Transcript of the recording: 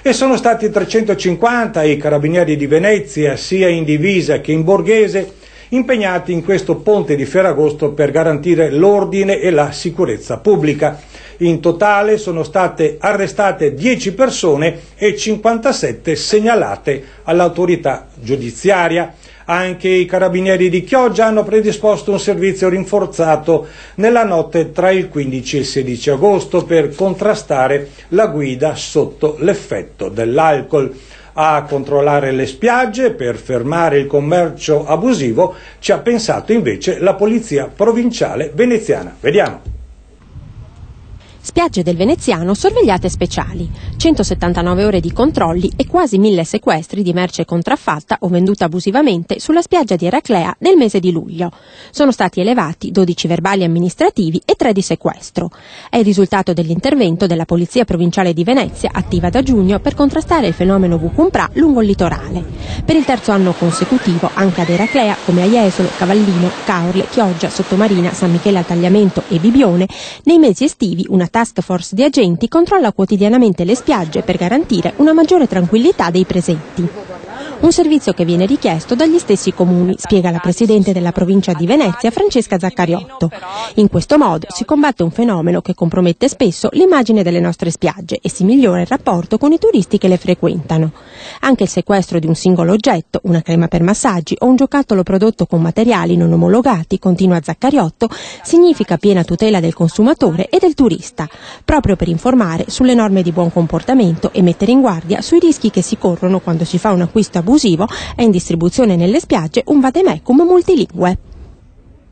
E sono stati 350 i carabinieri di Venezia, sia in divisa che in borghese, impegnati in questo ponte di Ferragosto per garantire l'ordine e la sicurezza pubblica. In totale sono state arrestate 10 persone e 57 segnalate all'autorità giudiziaria. Anche i carabinieri di Chioggia hanno predisposto un servizio rinforzato nella notte tra il 15 e il 16 agosto per contrastare la guida sotto l'effetto dell'alcol. A controllare le spiagge per fermare il commercio abusivo ci ha pensato invece la Polizia Provinciale Veneziana. Vediamo. Spiagge del Veneziano sorvegliate speciali, 179 ore di controlli e quasi 1000 sequestri di merce contraffatta o venduta abusivamente sulla spiaggia di Eraclea nel mese di luglio. Sono stati elevati 12 verbali amministrativi e 3 di sequestro. È il risultato dell'intervento della Polizia Provinciale di Venezia, attiva da giugno per contrastare il fenomeno Vucumprà lungo il litorale. Per il terzo anno consecutivo, anche ad Eraclea, come a Jesolo, Cavallino, Caorle, Chioggia, Sottomarina, San Michele al Tagliamento e Bibione, nei mesi estivi una task force di agenti controlla quotidianamente le spiagge per garantire una maggiore tranquillità dei presenti. Un servizio che viene richiesto dagli stessi comuni, spiega la Presidente della Provincia di Venezia, Francesca Zaccariotto. In questo modo si combatte un fenomeno che compromette spesso l'immagine delle nostre spiagge e si migliora il rapporto con i turisti che le frequentano. Anche il sequestro di un singolo oggetto, una crema per massaggi o un giocattolo prodotto con materiali non omologati, continua Zaccariotto, significa piena tutela del consumatore e del turista, proprio per informare sulle norme di buon comportamento e mettere in guardia sui rischi che si corrono quando si fa un acquisto abusivo e in distribuzione nelle spiagge un vademecum multilingue.